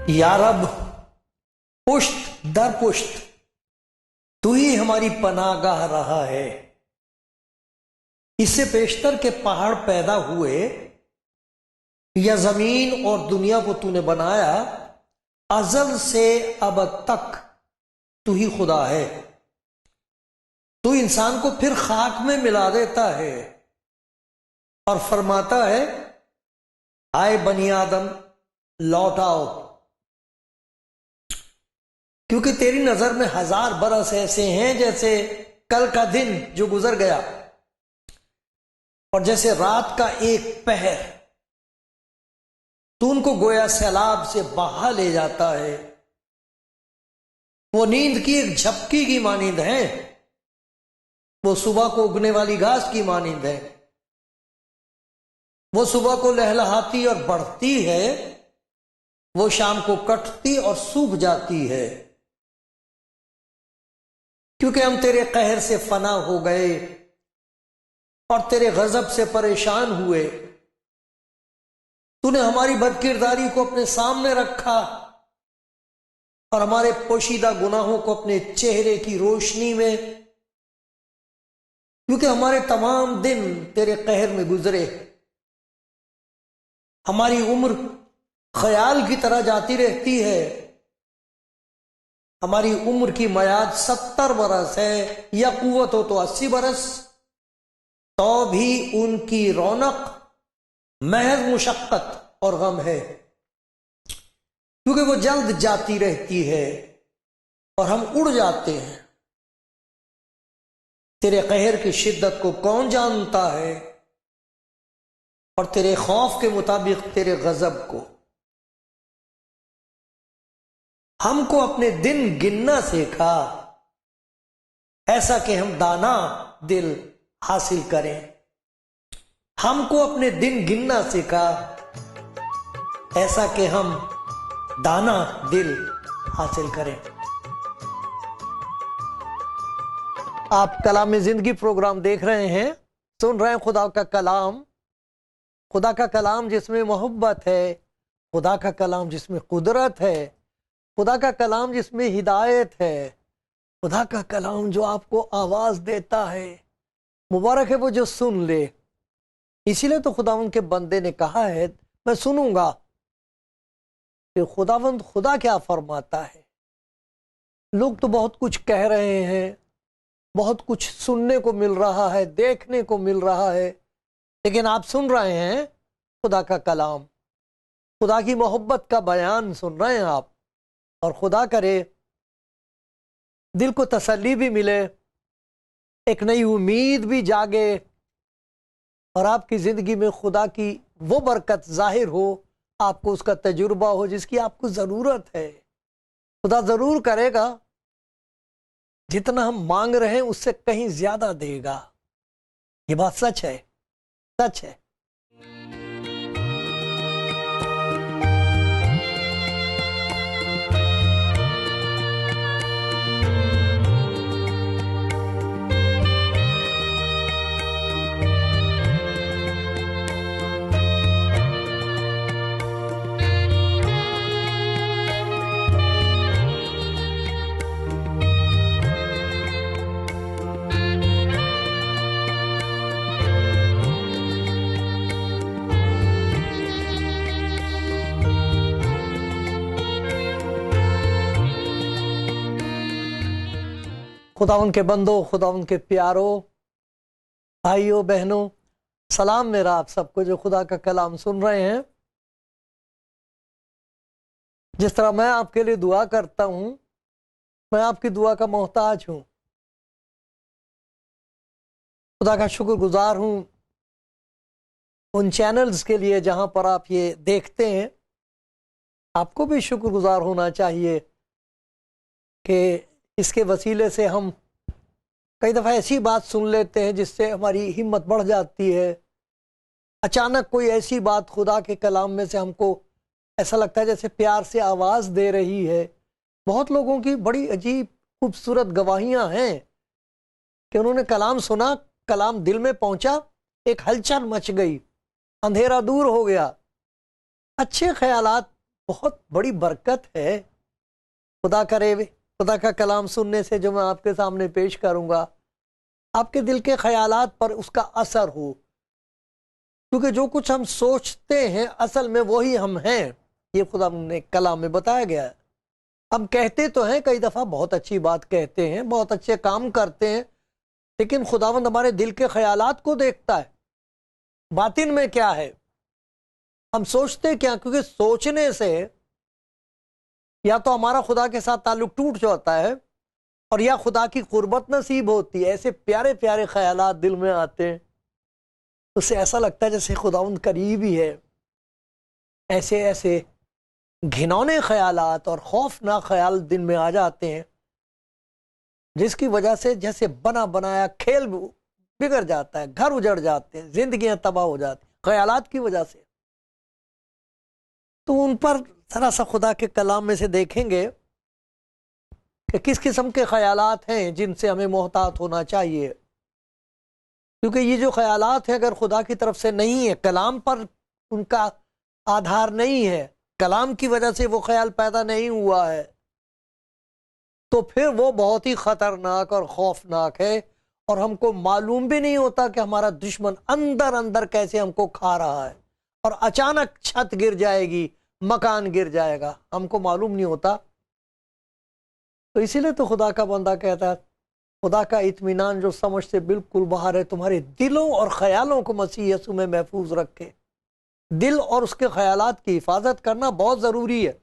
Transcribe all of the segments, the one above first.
या रब, पुश्त दर पुश्त तू ही हमारी पनाहगाह रहा है। इससे पेशतर के पहाड़ पैदा हुए या जमीन और दुनिया को तूने बनाया, अजल से अब तक तू ही खुदा है। तू इंसान को फिर खाक में मिला देता है और फरमाता है, आए बनी आदम लौट आओ, क्योंकि तेरी नजर में 1000 बरस ऐसे हैं जैसे कल का दिन जो गुजर गया, और जैसे रात का एक पहर। तू उनको गोया सैलाब से बहा ले जाता है। वो नींद की एक झपकी की मानिंद है, वो सुबह को उगने वाली घास की मानिंद है। वो सुबह को लहलहाती और बढ़ती है, वो शाम को कटती और सूख जाती है। क्योंकि हम तेरे कहर से फना हो गए और तेरे गजब से परेशान हुए। तूने हमारी बदकिरदारी को अपने सामने रखा और हमारे पोशीदा गुनाहों को अपने चेहरे की रोशनी में, क्योंकि हमारे तमाम दिन तेरे कहर में गुजरे। हमारी उम्र ख्याल की तरह जाती रहती है। हमारी उम्र की मयाद 70 बरस है, या कुव्वत हो तो 80 बरस, तो भी उनकी रौनक महज मुशक्कत और गम है, क्योंकि वो जल्द जाती रहती है और हम उड़ जाते हैं। तेरे कहर की शिद्दत को कौन जानता है, और तेरे खौफ के मुताबिक तेरे गजब को। हमको अपने दिन गिनना सीखा, ऐसा कि हम दाना दिल हासिल करें। हमको अपने दिन गिनना सीखा, ऐसा कि हम दाना दिल हासिल करें। आप कलाम जिंदगी प्रोग्राम देख रहे हैं, सुन रहे हैं खुदा का कलाम। खुदा का कलाम जिसमें मोहब्बत है, खुदा का कलाम जिसमें कुदरत है, खुदा का कलाम जिसमें हिदायत है, खुदा का कलाम जो आपको आवाज देता है। मुबारक है वो जो सुन ले। इसीलिए तो खुदावंद के बंदे ने कहा है, मैं सुनूंगा कि खुदावंद खुदा क्या फरमाता है। लोग तो बहुत कुछ कह रहे हैं, बहुत कुछ सुनने को मिल रहा है, देखने को मिल रहा है, लेकिन आप सुन रहे हैं खुदा का कलाम, खुदा की मोहब्बत का बयान सुन रहे हैं आप। और खुदा करे दिल को तसल्ली भी मिले, एक नई उम्मीद भी जागे, और आपकी जिंदगी में खुदा की वो बरकत जाहिर हो, आपको उसका तजुर्बा हो जिसकी आपको जरूरत है। खुदा जरूर करेगा, जितना हम मांग रहे हैं उससे कहीं ज्यादा देगा। ये बात सच है, सच है। खुदावंद के बंदो, खुदावंद के प्यारो, भाइयों बहनों, सलाम मेरा आप सबको जो खुदा का कलाम सुन रहे हैं। जिस तरह मैं आपके लिए दुआ करता हूं, मैं आपकी दुआ का मोहताज हूं। खुदा का शुक्रगुजार हूं उन चैनल्स के लिए जहां पर आप ये देखते हैं। आपको भी शुक्रगुजार होना चाहिए कि इसके वसीले से हम कई दफ़ा ऐसी बात सुन लेते हैं जिससे हमारी हिम्मत बढ़ जाती है। अचानक कोई ऐसी बात खुदा के कलाम में से हमको ऐसा लगता है जैसे प्यार से आवाज़ दे रही है। बहुत लोगों की बड़ी अजीब खूबसूरत गवाहियाँ हैं कि उन्होंने कलाम सुना, कलाम दिल में पहुंचा, एक हलचल मच गई, अंधेरा दूर हो गया। अच्छे ख्यालात बहुत बड़ी बरकत है। खुदा करे खुदा का कलाम सुनने से जो मैं आपके सामने पेश करूंगा, आपके दिल के ख्यालात पर उसका असर हो, क्योंकि जो कुछ हम सोचते हैं असल में वही हम हैं। ये खुदा ने कलाम में बताया गया है। हम कहते तो हैं, कई दफ़ा बहुत अच्छी बात कहते हैं, बहुत अच्छे काम करते हैं, लेकिन खुदावंद हमारे दिल के ख्यालात को देखता है। बातिन में क्या है, हम सोचते क्या, क्योंकि सोचने से या तो हमारा खुदा के साथ ताल्लुक टूट जाता है और या खुदा की कुर्बत नसीब होती है। ऐसे प्यारे प्यारे ख्यालात दिल में आते हैं, उससे ऐसा लगता है जैसे खुदावंद करीब ही है। ऐसे ऐसे घिनौने ख्यालात और खौफनाक ख्याल दिन में आ जाते हैं, जिसकी वजह से जैसे बना बनाया खेल बिगड़ जाता है, घर उजड़ जाते हैं, जिंदगियां तबाह हो जाती ख्यालात की वजह से। तो उन पर जरा सा खुदा के कलाम में से देखेंगे कि किस किस्म के ख्यालात हैं जिनसे हमें मोहतात होना चाहिए। क्योंकि ये जो ख्यालात हैं अगर खुदा की तरफ से नहीं है, कलाम पर उनका आधार नहीं है, कलाम की वजह से वो ख्याल पैदा नहीं हुआ है, तो फिर वो बहुत ही खतरनाक और खौफनाक है। और हमको मालूम भी नहीं होता कि हमारा दुश्मन अंदर अंदर कैसे हमको खा रहा है, और अचानक छत गिर जाएगी, मकान गिर जाएगा, हमको मालूम नहीं होता। तो इसीलिए तो खुदा का बंदा कहता है, खुदा का इत्मीनान जो समझ से बिल्कुल बाहर है, तुम्हारे दिलों और ख्यालों को मसीह यीशु में महफूज रखे। दिल और उसके ख्यालात की हिफाजत करना बहुत जरूरी है।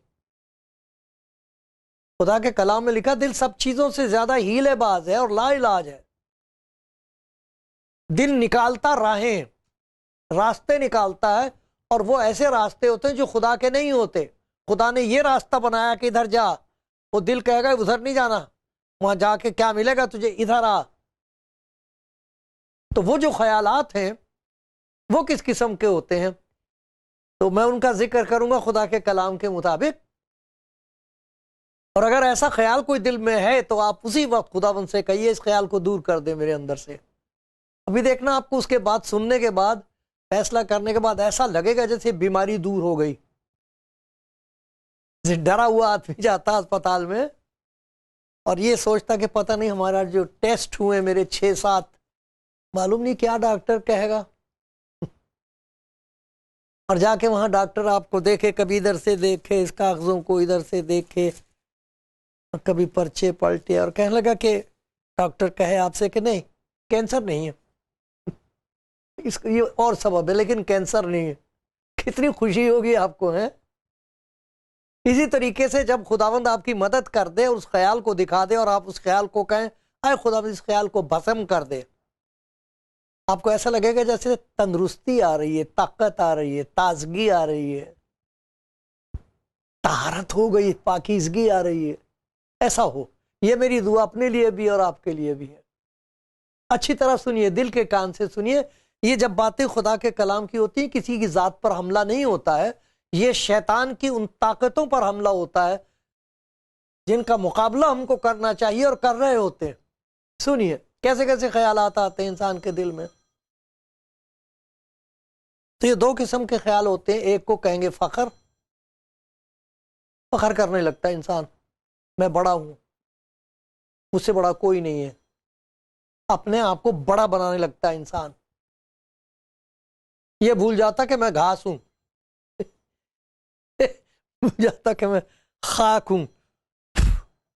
खुदा के कलाम में लिखा, दिल सब चीजों से ज्यादा हीलेबाज है और लाइलाज है। दिल निकालता राहें, रास्ते निकालता है, और वो ऐसे रास्ते होते हैं जो खुदा के नहीं होते। खुदा ने ये रास्ता बनाया कि इधर जा, वो दिल कहेगा उधर नहीं जाना, वहां जाके क्या मिलेगा तुझे, इधर आ। तो वो जो ख्यालात हैं वो किस किस्म के होते हैं, तो मैं उनका जिक्र करूंगा खुदा के कलाम के मुताबिक। और अगर ऐसा ख्याल कोई दिल में है तो आप उसी वक्त खुदावंद से कहिए, इस ख्याल को दूर कर दे मेरे अंदर से। अभी देखना, आपको उसके बाद सुनने के बाद, फैसला करने के बाद ऐसा लगेगा जैसे बीमारी दूर हो गई। जैसे डरा हुआ आदमी जाता अस्पताल में और ये सोचता कि पता नहीं हमारा जो टेस्ट हुए मेरे 6-7, मालूम नहीं क्या डॉक्टर कहेगा। और जाके वहां डॉक्टर आपको देखे, कभी इधर से देखे इस कागजों को, इधर से देखे, और कभी पर्चे पलटे, और कहने लगा कि डॉक्टर कहे आपसे कि नहीं, कैंसर नहीं है, इसको ये और सबब है, लेकिन कैंसर नहीं है। कितनी खुशी होगी आपको, है। इसी तरीके से जब खुदावंद आपकी मदद कर दे और उस ख्याल को दिखा दे और आप उस ख्याल को कहें, आए खुदावंद इस ख्याल को भस्म कर दे, आपको ऐसा लगेगा जैसे तंदुरुस्ती आ रही है, ताकत आ रही है, ताजगी आ रही है, तारत हो गई, पाकीज़गी आ रही है। ऐसा हो, ये मेरी दुआ अपने लिए भी और आपके लिए भी है। अच्छी तरह सुनिए, दिल के कान से सुनिए। ये जब बातें खुदा के कलाम की होती हैं, किसी की जात पर हमला नहीं होता है, ये शैतान की उन ताकतों पर हमला होता है जिनका मुकाबला हमको करना चाहिए और कर रहे होते हैं। सुनिए कैसे कैसे ख्यालात आते हैं इंसान के दिल में। तो ये 2 किस्म के ख्याल होते हैं। एक को कहेंगे फखर, फखर करने लगता है इंसान, मैं बड़ा हूं, मुझसे बड़ा कोई नहीं है, अपने आप को बड़ा बनाने लगता है इंसान। ये भूल जाता कि मैं घास हूं भूल जाता कि मैं खाक हूं,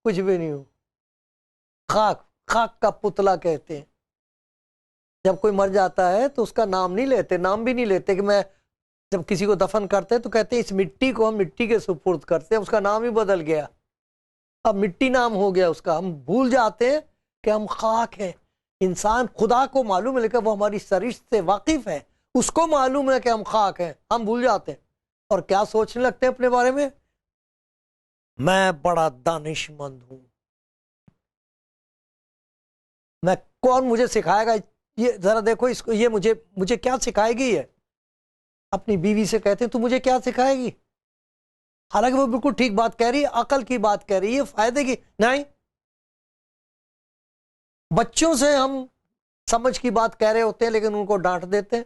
कुछ भी नहीं हूं, खाक, खाक का पुतला कहते हैं। जब कोई मर जाता है तो उसका नाम नहीं लेते, नाम भी नहीं लेते कि मैं, जब किसी को दफन करते हैं तो कहते हैं इस मिट्टी को हम मिट्टी के सुपुर्द करते हैं, उसका नाम ही बदल गया, अब मिट्टी नाम हो गया उसका। हम भूल जाते हैं कि हम खाक हैं। इंसान खुदा को मालूम है, लेकिन वो हमारी सरिश्त से वाकिफ है, उसको मालूम है कि हम खाक हैं, हम भूल जाते हैं और क्या सोचने लगते हैं अपने बारे में, मैं बड़ा दानिशमंद हूं, मैं कौन मुझे सिखाएगा, ये जरा देखो इसको, ये मुझे मुझे क्या सिखाएगी ये। अपनी बीवी से कहते हैं तू मुझे क्या सिखाएगी, हालांकि वो बिल्कुल ठीक बात कह रही है, अकल की बात कह रही है, फायदे की नहीं। बच्चों से हम समझ की बात कह रहे होते हैं लेकिन उनको डांट देते हैं।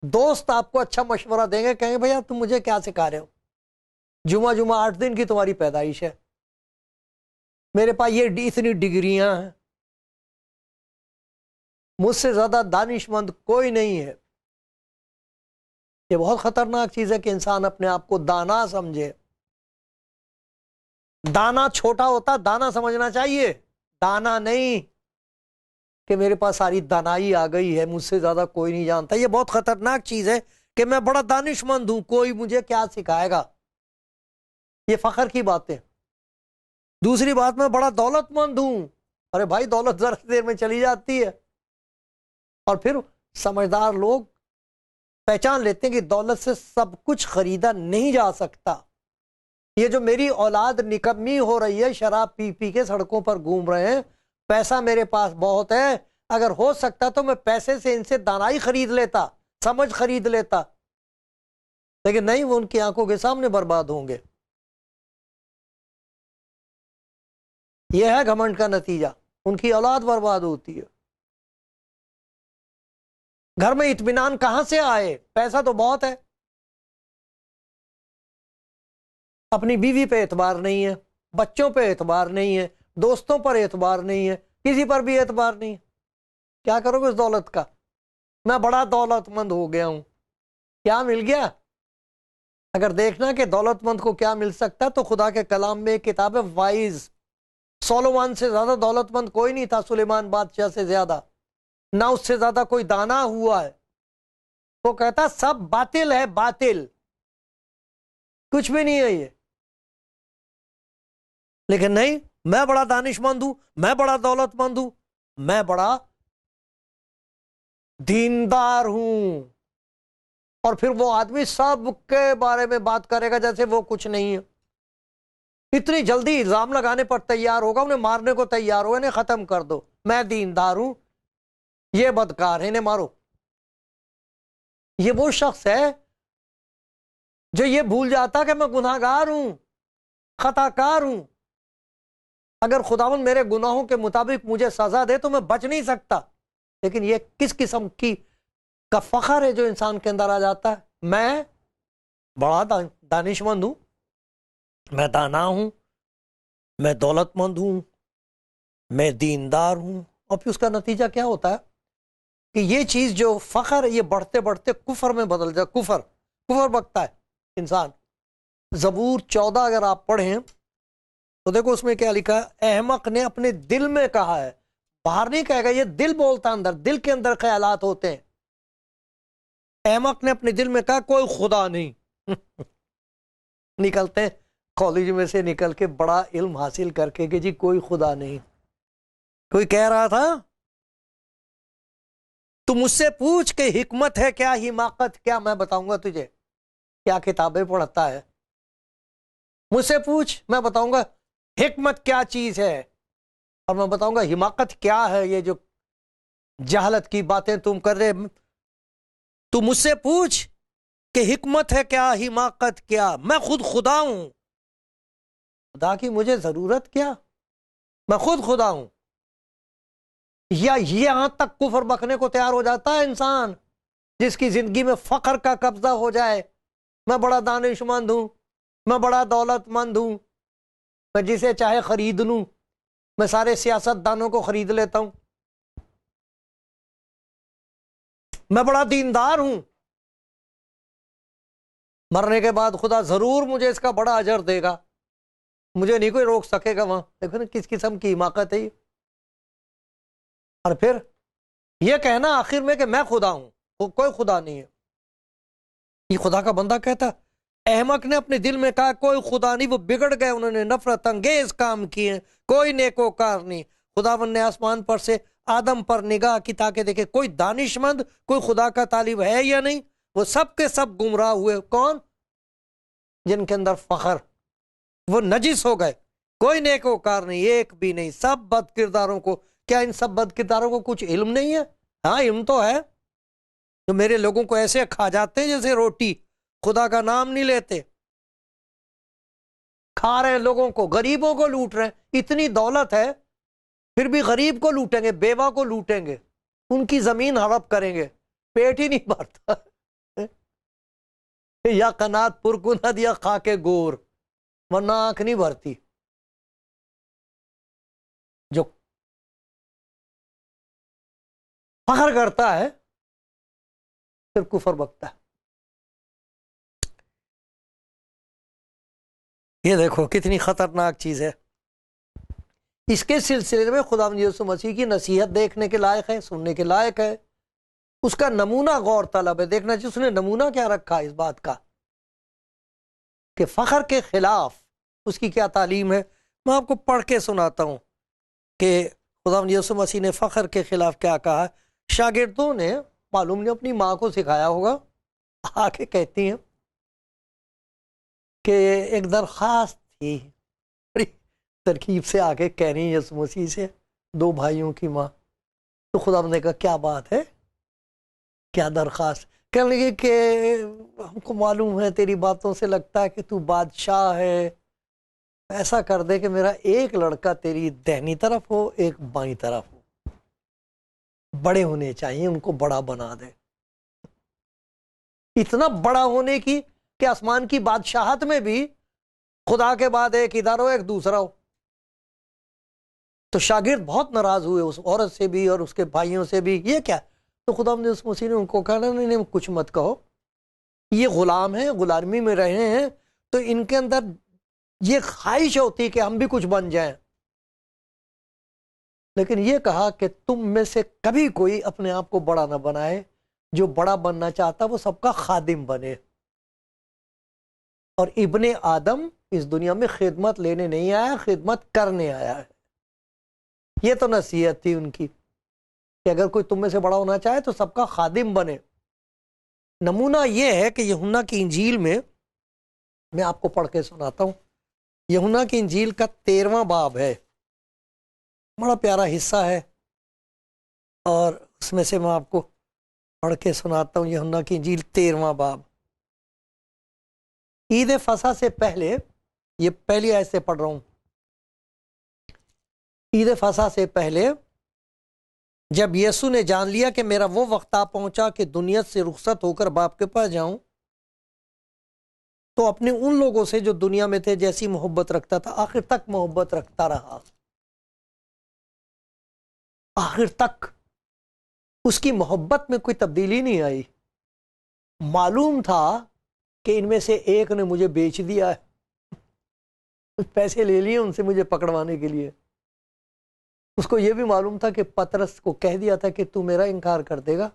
दोस्त आपको अच्छा मशवरा देंगे, कहेंगे भैया तुम मुझे क्या सिखा रहे हो, जुमा जुमा 8 दिन की तुम्हारी पैदाइश है, मेरे पास ये इतनी डिग्रियां हैं, मुझसे ज्यादा दानिशमंद कोई नहीं है। ये बहुत खतरनाक चीज है कि इंसान अपने आप को दाना समझे। दाना छोटा होता, दाना समझना चाहिए, दाना नहीं कि मेरे पास सारी दानाई आ गई है, मुझसे ज्यादा कोई नहीं जानता। ये बहुत खतरनाक चीज है कि मैं बड़ा दानिशमंद हूं, कोई मुझे क्या सिखाएगा, ये फखर की बात है। दूसरी बात, मैं बड़ा दौलतमंद हूं, अरे भाई दौलत जरा देर में चली जाती है। और फिर समझदार लोग पहचान लेते हैं कि दौलत से सब कुछ खरीदा नहीं जा सकता। ये जो मेरी औलाद निकम्मी हो रही है, शराब पी पी के सड़कों पर घूम रहे हैं, पैसा मेरे पास बहुत है, अगर हो सकता तो मैं पैसे से इनसे दानाई खरीद लेता, समझ खरीद लेता, लेकिन नहीं, वो उनकी आंखों के सामने बर्बाद होंगे। यह है घमंड का नतीजा, उनकी औलाद बर्बाद होती है। घर में इत्मीनान कहां से आए, पैसा तो बहुत है, अपनी बीवी पे एतबार नहीं है, बच्चों पे एतबार नहीं है, दोस्तों पर एतबार नहीं है, किसी पर भी एतबार नहीं है। क्या करोगे उस दौलत का? मैं बड़ा दौलतमंद हो गया हूं, क्या मिल गया? अगर देखना कि दौलतमंद को क्या मिल सकता तो खुदा के कलाम में एक किताब है वाइज, सोलोमान से ज्यादा दौलतमंद कोई नहीं था, सुलेमान बादशाह से ज्यादा, ना उससे ज्यादा कोई दाना हुआ है। वो कहता सब बातिल है, बातिल, कुछ भी नहीं है ये। लेकिन नहीं, मैं बड़ा दानिशमंद हूं, मैं बड़ा दौलतमंद हूं, मैं बड़ा दीनदार हूं। और फिर वो आदमी सबके बारे में बात करेगा जैसे वो कुछ नहीं है, इतनी जल्दी इल्जाम लगाने पर तैयार होगा, उन्हें मारने को तैयार होगा, इन्हें खत्म कर दो, मैं दीनदार हूं, ये बदकार है, इन्हें मारो। ये वो शख्स है जो ये भूल जाता कि मैं गुनाहगार हूं, खताकार हूं, अगर खुदावन मेरे गुनाहों के मुताबिक मुझे सजा दे तो मैं बच नहीं सकता। लेकिन ये किस किस्म की का फखर है जो इंसान के अंदर आ जाता है, मैं बड़ा दानिशमंद हूं, मैं दाना हूं, मैं दौलतमंद हूं, मैं दीनदार हूं। और फिर उसका नतीजा क्या होता है कि ये चीज जो फखर है, ये बढ़ते बढ़ते कुफर में बदल जाए, कुफर कुफर बकता है इंसान। जबूर 14 अगर आप पढ़ें तो देखो उसमें क्या लिखा है, अहमक ने अपने दिल में कहा है, बाहर नहीं कहेगा, ये दिल बोलता, अंदर दिल के अंदर ख्यालात होते हैं। अहमक ने अपने दिल में कहा कोई खुदा नहीं। निकलते हैं कॉलेज में से निकल के बड़ा इल्म हासिल करके कि जी कोई खुदा नहीं। कोई कह रहा था तू मुझसे पूछ के हिकमत है क्या, हिमाकत क्या, मैं बताऊंगा तुझे क्या किताबें पढ़ता है। मुझसे पूछ, मैं बताऊंगा हिकमत क्या चीज है, और मैं बताऊंगा हिमाकत क्या है। ये जो जहालत की बातें तुम कर रहे, तू मुझसे पूछ कि हिकमत है क्या, हिमाकत क्या, मैं खुद खुदा हूं। खुदा की मुझे जरूरत क्या, मैं खुद खुदा हूं। या यहां तक कुफर बकने को तैयार हो जाता है इंसान जिसकी जिंदगी में फख्र का कब्जा हो जाए, मैं बड़ा दानिशमंद हूं, मैं बड़ा दौलतमंद हूं, मैं जिसे चाहे खरीद लूं, मैं सारे सियासतदानों को खरीद लेता हूं, मैं बड़ा दीनदार हूं, मरने के बाद खुदा जरूर मुझे इसका बड़ा अजर देगा, मुझे नहीं कोई रोक सकेगा। वहां देखो ना किस किस्म की हिमाकत है ये। और फिर ये कहना आखिर में कि मैं खुदा हूं, वो कोई खुदा नहीं है। ये खुदा का बंदा कहता, अहमक ने अपने दिल में कहा कोई खुदा नहीं, वो बिगड़ गए, उन्होंने नफरत अंगेज काम किए, कोई नेकोकार नहीं। खुदावन ने आसमान पर से आदम पर निगाह की ताकि देखे कोई दानिशमंद, कोई खुदा का तालिब है या नहीं। वो सब के सब गुमराह हुए। कौन? जिनके अंदर फखर, वो नजिस हो गए, कोई नेकोकार नहीं, एक भी नहीं, सब बद किरदारों को क्या इन सब बदकिरदारों को कुछ इल्म नहीं है? हाँ, इल्म तो है। जो मेरे लोगों को ऐसे खा जाते हैं जैसे रोटी, खुदा का नाम नहीं लेते, खा रहे हैं लोगों को, गरीबों को लूट रहे हैं। इतनी दौलत है फिर भी गरीब को लूटेंगे, बेवा को लूटेंगे, उनकी जमीन हड़प करेंगे, पेट ही नहीं भरता। या कनात पुरकुनद या खाके गोर, वरना आंख नहीं भरती। जो फख्र करता है फिर कुफर बकता है। ये देखो कितनी खतरनाक चीज है। इसके सिलसिले में खुदा यीशु मसीह की नसीहत देखने के लायक है, सुनने के लायक है। उसका नमूना गौर तलब है, देखना चाहिए उसने नमूना क्या रखा इस बात का कि फख्र के खिलाफ उसकी क्या तालीम है। मैं आपको पढ़ के सुनाता हूं कि खुदा यीशु मसीह ने फख्र के खिलाफ क्या कहा। शागिर्दों ने मालूम नहीं अपनी माँ को सिखाया होगा, आके कहती हैं कि एक दरख्वास्त थी, बड़ी तरकीब से आके कह रही यीशु मसीह से, दो भाइयों की माँ। तो खुदा ने कहा क्या बात है, क्या दरख्वास्त? कहने लगे कि हमको मालूम है तेरी बातों से लगता है कि तू बादशाह है, ऐसा कर दे कि मेरा एक लड़का तेरी दाहिनी तरफ हो, एक बाईं तरफ हो, बड़े होने चाहिए, उनको बड़ा बना दे। इतना बड़ा होने की कि आसमान की बादशाहत में भी खुदा के बाद एक इधर हो एक दूसरा हो। तो शागिर्द बहुत नाराज हुए उस औरत से भी और उसके भाइयों से भी, ये क्या? तो खुदा ने उस मसीह ने उनको कहा नहीं नहीं कुछ मत कहो, ये गुलाम है, गुलामी में रहे हैं, तो इनके अंदर ये ख्वाहिश होती कि हम भी कुछ बन जाएं। लेकिन ये कहा कि तुम में से कभी कोई अपने आप को बड़ा ना बनाए, जो बड़ा बनना चाहता वो सबका खादिम बने। और इब्ने आदम इस दुनिया में खिदमत लेने नहीं आया, खिदमत करने आया है। ये तो नसीहत थी उनकी कि अगर कोई तुम में से बड़ा होना चाहे तो सबका खादिम बने। नमूना ये है कि यूहन्ना की इंजील में, मैं आपको पढ़ के सुनाता हूं, यूहन्ना की इंजील का 13वां बाब है, बड़ा प्यारा हिस्सा है, और उसमें से मैं आपको पढ़ के सुनाता हूं। यूहन्ना की इंजील 13वां बाब। ईद फसा से पहले, ये पहली आयत से पढ़ रहा हूं। ईद फसा से पहले जब यीशु ने जान लिया कि मेरा वो वक्त आ पहुंचा कि दुनिया से रुखसत होकर बाप के पास जाऊं, तो अपने उन लोगों से जो दुनिया में थे जैसी मोहब्बत रखता था, आखिर तक मोहब्बत रखता रहा। आखिर तक उसकी मोहब्बत में कोई तब्दीली नहीं आई। मालूम था कि इनमें से एक ने मुझे बेच दिया है, कुछ पैसे ले लिए उनसे मुझे पकड़वाने के लिए। उसको यह भी मालूम था कि पतरस को कह दिया था कि तू मेरा इनकार कर देगा,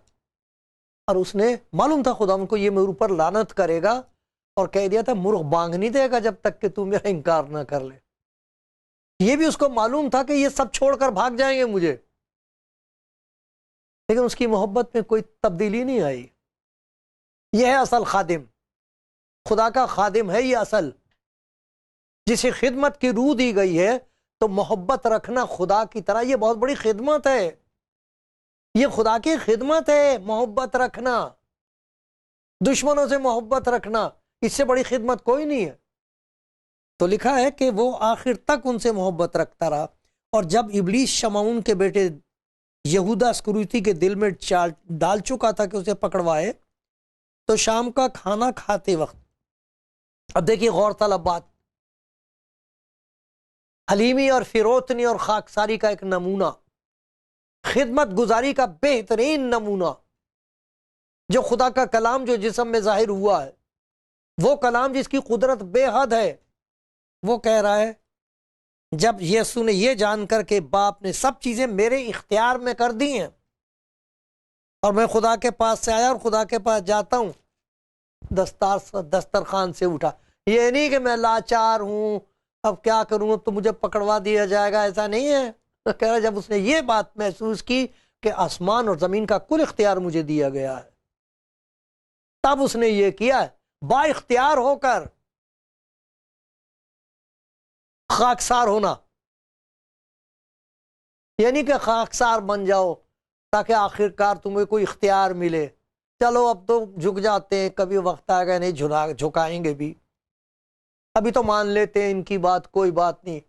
और उसने मालूम था खुदा उनको ये मेरे ऊपर लानत करेगा, और कह दिया था मूर्ख बांग नहीं देगा जब तक कि तू मेरा इनकार ना कर ले। ये भी उसको मालूम था कि ये सब छोड़कर भाग जाएंगे मुझे, लेकिन उसकी मोहब्बत में कोई तब्दीली नहीं आई। यह है असल खादिम, खुदा का खादिम है ये असल, जिसे खिदमत की रूह दी गई है। तो मोहब्बत रखना खुदा की तरह, ये बहुत बड़ी खिदमत है, ये खुदा की खिदमत है। मोहब्बत रखना, दुश्मनों से मोहब्बत रखना, इससे बड़ी खिदमत कोई नहीं है। तो लिखा है कि वो आखिर तक उनसे मोहब्बत रखता रहा। और जब इब्लीस शमऊन के बेटे यहूदा इस्करियोती के दिल में चाल डाल चुका था कि उसे पकड़वाए, तो शाम का खाना खाते वक्त, अब देखिए गौरतलब बात, हलीमी और फिरोतनी और खाकसारी का एक नमूना, खिदमत गुजारी का बेहतरीन नमूना, जो खुदा का कलाम जो जिस्म में जाहिर हुआ है, वो कलाम जिसकी कुदरत बेहद है, वो कह रहा है जब यीशु ने ये जानकर के बाप ने सब चीजें मेरे इख्तियार में कर दी हैं और मैं खुदा के पास से आया और खुदा के पास जाता हूं, दस्तरखान से उठा। ये नहीं कि मैं लाचार हूं, अब क्या करूं, तो मुझे पकड़वा दिया जाएगा, ऐसा नहीं है। तो कह रहा जब उसने ये बात महसूस की कि आसमान और जमीन का कुल इख्तियार मुझे दिया गया है, तब उसने ये किया, बा इख्तियार होकर खाकसार होना। यानी कि खाकसार बन जाओ ताकि आखिरकार तुम्हें कोई इख्तियार मिले। चलो अब तो झुक जाते हैं, कभी वक्त आएगा नहीं झुकाएंगे भी, अभी तो मान लेते हैं इनकी बात, कोई बात नहीं,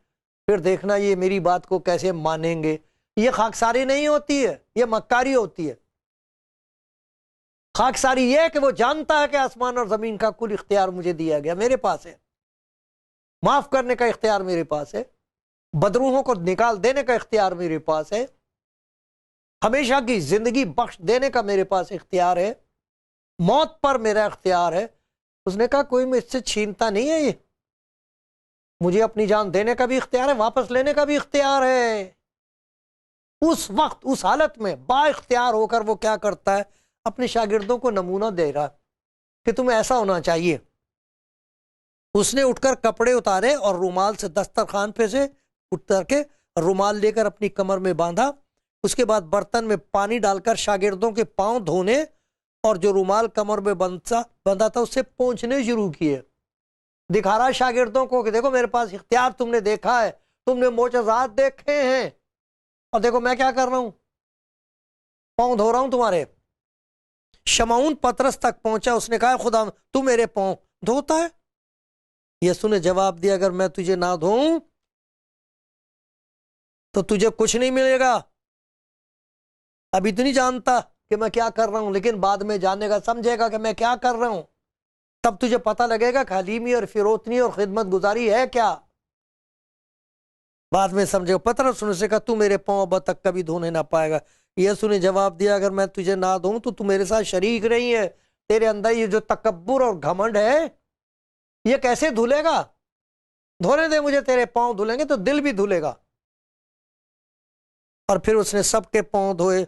फिर देखना ये मेरी बात को कैसे मानेंगे। ये खाकसारी नहीं होती है, ये मक्कारी होती है। खाकसारी ये है कि वो जानता है कि आसमान और जमीन का कुल इख्तियार मुझे दिया गया, मेरे पास है, माफ करने का इख्तियार मेरे पास है, बदरूहों को निकाल देने का इख्तियार मेरे पास है, हमेशा की जिंदगी बख्श देने का मेरे पास इख्तियार है, मौत पर मेरा इख्तियार है। उसने कहा कोई मुझसे छीनता नहीं है, ये मुझे अपनी जान देने का भी इख्तियार है, वापस लेने का भी इख्तियार है। उस वक्त उस हालत में बा इख्तियार होकर वो क्या करता है, अपने शागिर्दों को नमूना दे रहा कि तुम्हें ऐसा होना चाहिए। उसने उठकर कपड़े उतारे और रुमाल से दस्तरखान पे से उतर के रुमाल लेकर अपनी कमर में बांधा। उसके बाद बर्तन में पानी डालकर शागिर्दों के पांव धोने और जो रुमाल कमर में बंधा था उससे पोंछने शुरू किए। दिखा रहा शागिर्दों को कि देखो मेरे पास इख्तियार, तुमने देखा है, तुमने मोजज़ात देखे हैं, और देखो मैं क्या कर रहा हूं, पांव धो रहा हूं तुम्हारे। शमाउन पतरस तक पहुंचा, उसने कहा खुदा तू मेरे पांव धोता है? यीशु ने जवाब दिया अगर मैं तुझे ना धोऊं तो तुझे कुछ नहीं मिलेगा। अभी तो नहीं जानता कि मैं क्या कर रहा हूं, लेकिन बाद में जानेगा, समझेगा कि मैं क्या कर रहा हूं, तब तुझे पता लगेगा कि हलीमी और फिरोतनी और खिदमत गुजारी है क्या। बाद में समझेगा। पतरस ने कहा तू मेरे पांव अब तक कभी धोने ना पाएगा। यीशु ने जवाब दिया अगर मैं तुझे ना धोऊं तो तू मेरे साथ शरीक नहीं है। तेरे अंदर ये जो तकब्बुर और घमंड है ये कैसे धुलेगा? धोने दे मुझे, तेरे पांव धुलेंगे तो दिल भी धुलेगा। और फिर उसने सबके पांव धोए,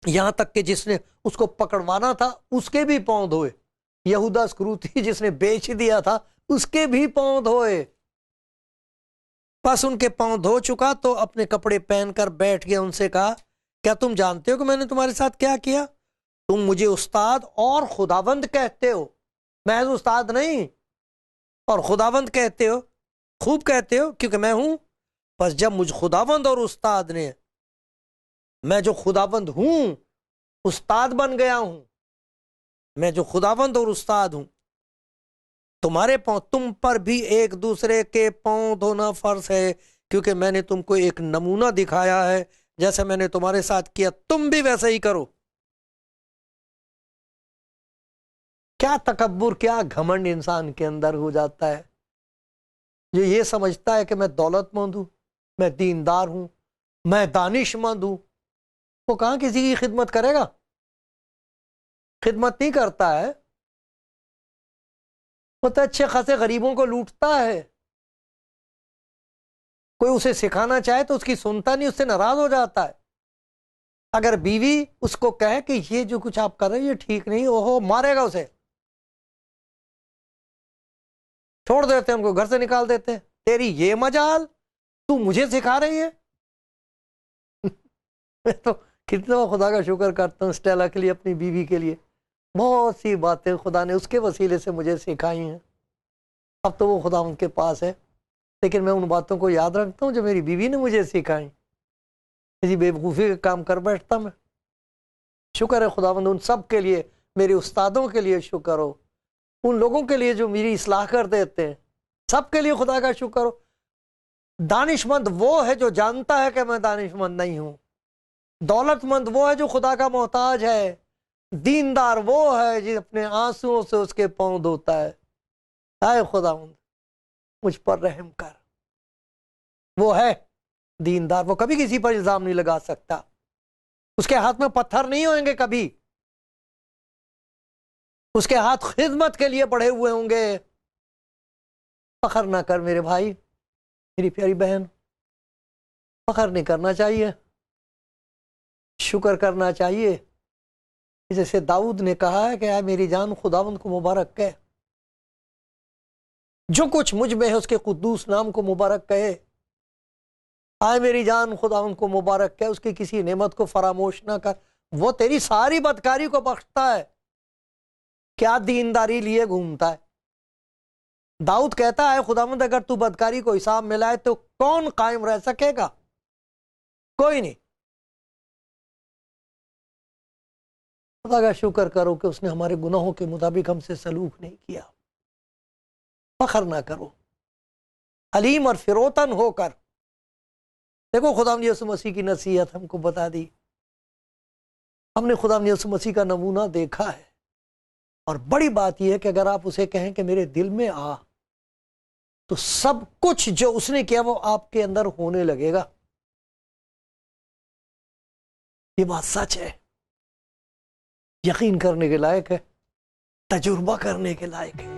यहां तक कि जिसने उसको पकड़वाना था उसके भी पांव धोए। यहूदा इस्करियोती जिसने बेच दिया था उसके भी पांव धोए। बस उनके पांव धो चुका तो अपने कपड़े पहनकर बैठ गया। उनसे कहा क्या तुम जानते हो कि मैंने तुम्हारे साथ क्या किया? तुम मुझे उस्ताद और खुदावंद कहते हो, महज उस्ताद नहीं और खुदावंद कहते हो। खूब कहते हो क्योंकि मैं हूं। बस जब मुझ खुदावंद और उस्ताद ने, मैं जो खुदावंद हूं उस्ताद बन गया हूं, मैं जो खुदावंद और उस्ताद हूं, तुम्हारे पांव, तुम पर भी एक दूसरे के पांव धोना फर्ज है, क्योंकि मैंने तुमको एक नमूना दिखाया है, जैसे मैंने तुम्हारे साथ किया तुम भी वैसे ही करो। क्या तकब्बुर, क्या घमंड इंसान के अंदर हो जाता है जो ये समझता है कि मैं दौलतमंद हूं, मैं दीनदार हूं, मैं दानिशमंद हूं। वो कहां किसी की खिदमत करेगा? खिदमत नहीं करता है, वो तो अच्छे खासे गरीबों को लूटता है। कोई उसे सिखाना चाहे तो उसकी सुनता नहीं, उससे नाराज हो जाता है। अगर बीवी उसको कहे कि ये जो कुछ आप कर रहे हो ये ठीक नहीं, ओहो मारेगा उसे, छोड़ देते हैं, उनको घर से निकाल देते हैं। तेरी ये मजाल, तू मुझे सिखा रही है। मैं तो कितना खुदा का शुक्र करता हूँ स्टेला के लिए, अपनी बीवी के लिए। बहुत सी बातें खुदा ने उसके वसीले से मुझे सिखाई हैं। अब तो वो खुदा उनके पास है, लेकिन मैं उन बातों को याद रखता हूँ जो मेरी बीवी ने मुझे सिखाई। किसी बेवकूफ़ी का काम कर बैठता मैं। शुक्र है खुदावंद उन सब के लिए, मेरे उस्तादों के लिए शुक्र हो, उन लोगों के लिए जो मेरी इस्लाह कर देते हैं, सबके लिए खुदा का शुक्र हो। दानिशमंद वो है जो जानता है कि मैं दानिशमंद नहीं हूं। दौलतमंद वो है जो खुदा का मोहताज है। दीनदार वो है जो अपने आंसुओं से उसके पांव धोता है। आए खुदावंद मुझ पर रहम कर। वो है दीनदार, वो कभी किसी पर इल्जाम नहीं लगा सकता, उसके हाथ में पत्थर नहीं होंगे कभी, उसके हाथ खिदमत के लिए बढ़े हुए होंगे। फखर ना कर मेरे भाई, मेरी प्यारी बहन, फखर नहीं करना चाहिए, शुक्र करना चाहिए। जैसे दाऊद ने कहा है कि आए मेरी जान खुदावंद को मुबारक कहे, जो कुछ मुझ में है उसके कुद्दूस नाम को मुबारक कहे। आए मेरी जान खुदावंद को मुबारक कहे, उसकी किसी नेमत को फरामोश ना कर। वो तेरी सारी बदकारी को बख्शता है। क्या दीनदारी लिए घूमता है? दाऊद कहता है खुदावंद अगर तू बदकारी को हिसाब में लाए तो कौन कायम रह सकेगा? कोई नहीं। खुदा का शुक्र करो कि उसने हमारे गुनाहों के मुताबिक हमसे सलूक नहीं किया। फख्र ना करो, हलीम और फिरोतन होकर। देखो खुदा यीशु मसीह की नसीहत हमको बता दी, हमने खुदा यीशु मसीह का नमूना देखा है। और बड़ी बात यह है कि अगर आप उसे कहें कि मेरे दिल में आ, तो सब कुछ जो उसने किया वो आपके अंदर होने लगेगा। ये बात सच है, यकीन करने के लायक है, तजुर्बा करने के लायक है।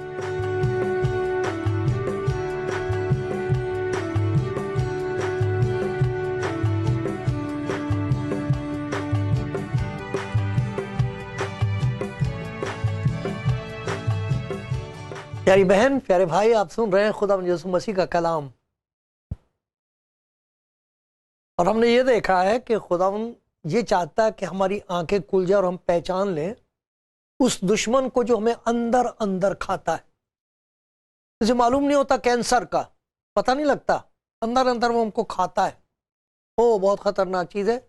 प्यारी बहन, प्यारे भाई, आप सुन रहे हैं खुदा यीशु मसीह का कलाम। और हमने ये देखा है कि खुदा ये चाहता है कि हमारी आंखें खुल जाए और हम पहचान लें उस दुश्मन को जो हमें अंदर अंदर खाता है। जिसे मालूम नहीं होता कैंसर का, पता नहीं लगता, अंदर अंदर वो हमको खाता है। ओ बहुत खतरनाक चीज है।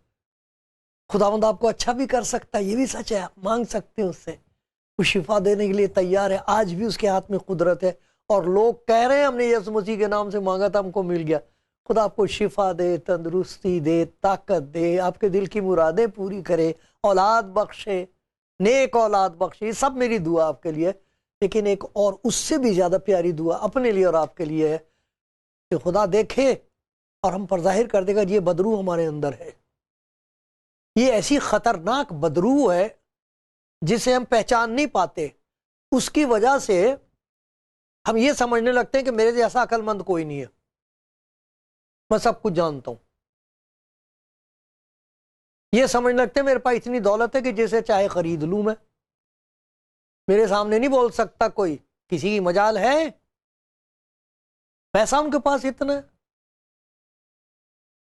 खुदावंद आपको अच्छा भी कर सकता है, ये भी सच है। आप मांग सकते हैं उससे, वो शिफा देने के लिए तैयार है। आज भी उसके हाथ में कुदरत है। और लोग कह रहे हैं हमने यीशु मसीह के नाम से मांगा था, हमको मिल गया। खुदा आपको शिफा दे, तंदुरुस्ती दे, ताकत दे, आपके दिल की मुरादें पूरी करे, औलाद बख्शे, नेक औलाद बख्शे। ये सब मेरी दुआ आपके लिए। लेकिन एक और उससे भी ज्यादा प्यारी दुआ अपने लिए और आपके लिए है कि खुदा देखे और हम पर जाहिर कर देगा ये बदरू हमारे अंदर है। ये ऐसी खतरनाक बदरू है जिसे हम पहचान नहीं पाते। उसकी वजह से हम ये समझने लगते हैं कि मेरे जैसा अक्लमंद कोई नहीं है, मैं सब कुछ जानता हूं। ये समझने लगते हैं मेरे पास इतनी दौलत है कि जिसे चाहे खरीद लूं मैं, मेरे सामने नहीं बोल सकता कोई। किसी की मजाल है? पैसा उनके पास इतना है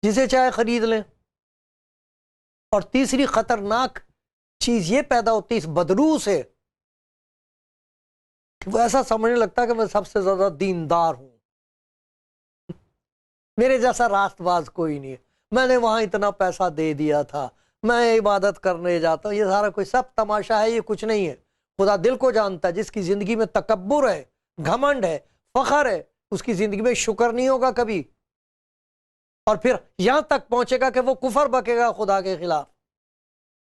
जिसे चाहे खरीद लें। और तीसरी खतरनाक चीज ये पैदा होती है इस बदरू से कि वो ऐसा समझने लगता है कि मैं सबसे ज्यादा दीनदार हूं, मेरे जैसा रास्तबाज कोई नहीं है, मैंने वहां इतना पैसा दे दिया था, मैं इबादत करने जाता हूं। ये सारा कोई सब तमाशा है, ये कुछ नहीं है। खुदा दिल को जानता है। जिसकी जिंदगी में तकब्बुर है, घमंड है, फखर है, उसकी जिंदगी में शुक्र नहीं होगा कभी। और फिर यहां तक पहुंचेगा कि वो कुफर बकेगा खुदा के खिलाफ।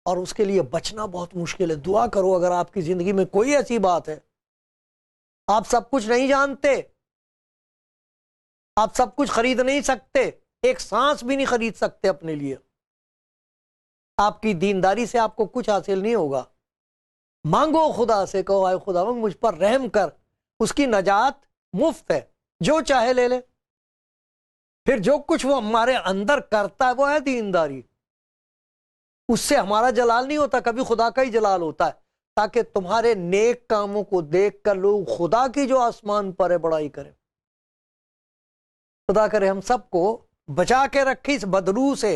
और उसके लिए बचना बहुत मुश्किल है। दुआ करो अगर आपकी जिंदगी में कोई ऐसी बात है, आप सब कुछ नहीं जानते, आप सब कुछ खरीद नहीं सकते, एक सांस भी नहीं खरीद सकते अपने लिए, आपकी दीनदारी से आपको कुछ हासिल नहीं होगा। मांगो खुदा से, कहो आए खुदा मुझ पर रहम कर। उसकी नजात मुफ्त है, जो चाहे ले ले। फिर जो कुछ वो हमारे अंदर करता है वो है दीनदारी। उससे हमारा जलाल नहीं होता, कभी खुदा का ही जलाल होता है, ताकि तुम्हारे नेक कामों को देखकर लोग खुदा की जो आसमान पर है बड़ाई करें। खुदा करे हम सबको बचा के रखे इस बदरू से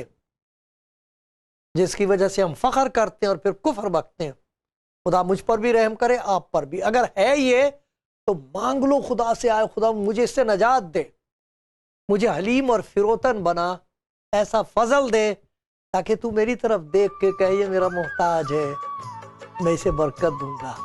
जिसकी वजह से हम फख्र करते हैं और फिर कुफर बकते हैं। खुदा मुझ पर भी रहम करे, आप पर भी। अगर है ये तो मांग लो खुदा से, आए खुदा मुझे इससे नजात दे, मुझे हलीम और फिरोतन बना, ऐसा फजल दे ताकि तू मेरी तरफ देख के कहे ये मेरा मोहताज है, मैं इसे बरकत दूंगा।